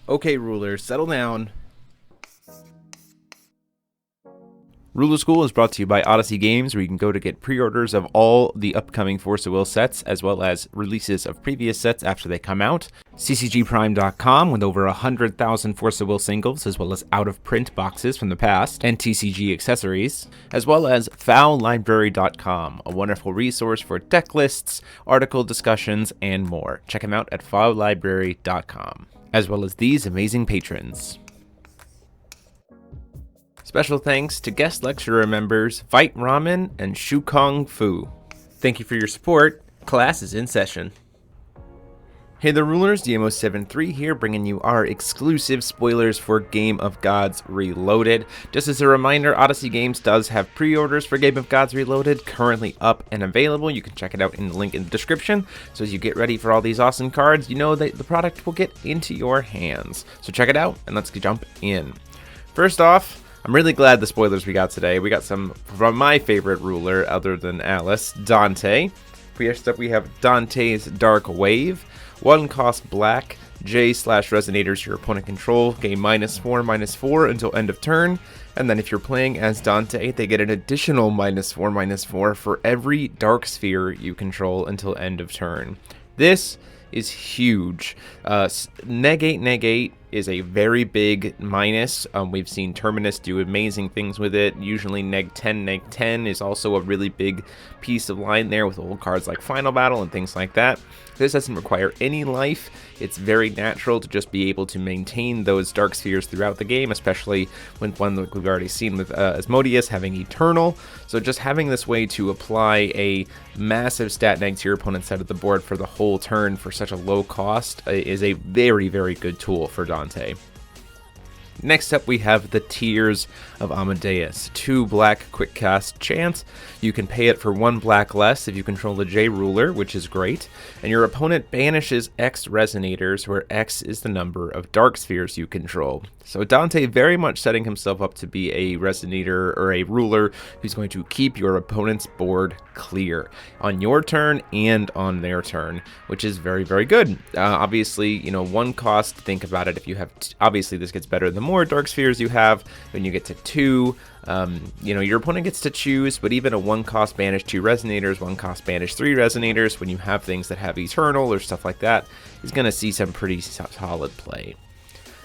Okay, rulers, settle down. Ruler School is brought to you by Odyssey Games, where you can go to get pre-orders of all the upcoming Force of Will sets, as well as releases of previous sets after they come out. TCGprime.com, with over 100,000 Force of Will singles, as well as out-of-print boxes from the past, and TCG accessories, as well as FowlLibrary.com, a wonderful resource for deck lists, article discussions, and more. Check them out at FowlLibrary.com, as well as these amazing patrons. Special thanks to guest lecturer members Fight Ramen and Shukong Fu. Thank you for your support. Class is in session. Hey there, rulers, DMO73 here, bringing you our exclusive spoilers for Game of Gods Reloaded. Just as a reminder, Odyssey Games does have pre-orders for Game of Gods Reloaded currently up and available. You can check it out in the link in the description. So as you get ready for all these awesome cards, you know that the product will get into your hands. So check it out, and let's jump in. First off, I'm really glad the spoilers we got today. We got some from my favorite ruler, other than Alice, Dante. First up, we have Dante's Dark Wave. 1 cost black, J/resonators your opponent control, gain -4/-4 until end of turn. And then if you're playing as Dante, they get an additional -4/-4 for every dark sphere you control until end of turn. This is huge. Negate is a very big minus. We've seen Terminus do amazing things with it. Usually neg 10 is also a really big piece of line there with old cards like Final Battle and things like that. This doesn't require any life. It's very natural to just be able to maintain those dark spheres throughout the game, especially when one that we've already seen with Asmodeus having Eternal. So just having this way to apply a massive stat neg to your opponent's side of the board for the whole turn for such a low cost is a very, very good tool for Dante. Next up, we have the Tears of Amadeus. 2 black quick cast chance. You can pay it for 1 black less if you control the J ruler, which is great. And your opponent banishes X resonators, where X is the number of dark spheres you control. So Dante very much setting himself up to be a resonator or a ruler who's going to keep your opponent's board clear on your turn and on their turn, which is very, very good. Obviously, you know, 1 cost, think about it. If you have, obviously this gets better the more dark spheres you have. When you get to 2, you know, your opponent gets to choose, but even a 1 cost banish 2 resonators, 1 cost banish 3 resonators, when you have things that have Eternal or stuff like that, is going to see some pretty solid play.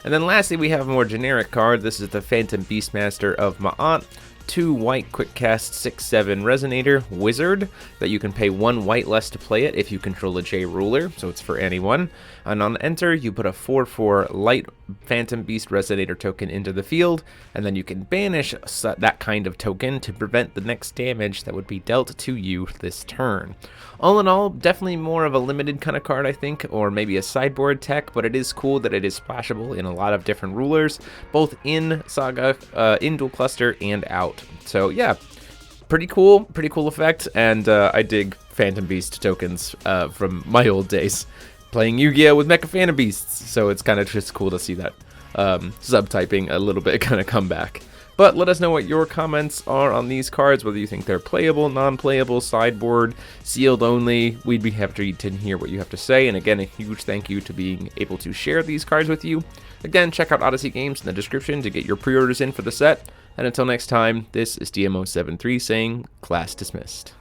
And then lastly, we have a more generic card. This is the Phantom Beastmaster of m.ha. 2 white quick cast 6/7 resonator wizard that you can pay 1 white less to play it if you control a J ruler, so it's for anyone. And on enter, you put a 4/4 light Phantom Beast resonator token into the field, and then you can banish that kind of token to prevent the next damage that would be dealt to you this turn. All in all, definitely more of a limited kind of card, I think, or maybe a sideboard tech, but it is cool that it is splashable in a lot of different rulers, both in Saga, in Dual Cluster, and out. So yeah, pretty cool effect, and I dig Phantom Beast tokens from my old days playing Yu-Gi-Oh! With Mecha Phantom Beasts, so it's kind of just cool to see that subtyping a little bit kind of come back. But let us know what your comments are on these cards, whether you think they're playable, non-playable, sideboard, sealed only. We'd be happy to hear what you have to say, and again, a huge thank you to being able to share these cards with you. Again, check out Odyssey Games in the description to get your pre-orders in for the set, and until next time, this is DMO73 saying, class dismissed.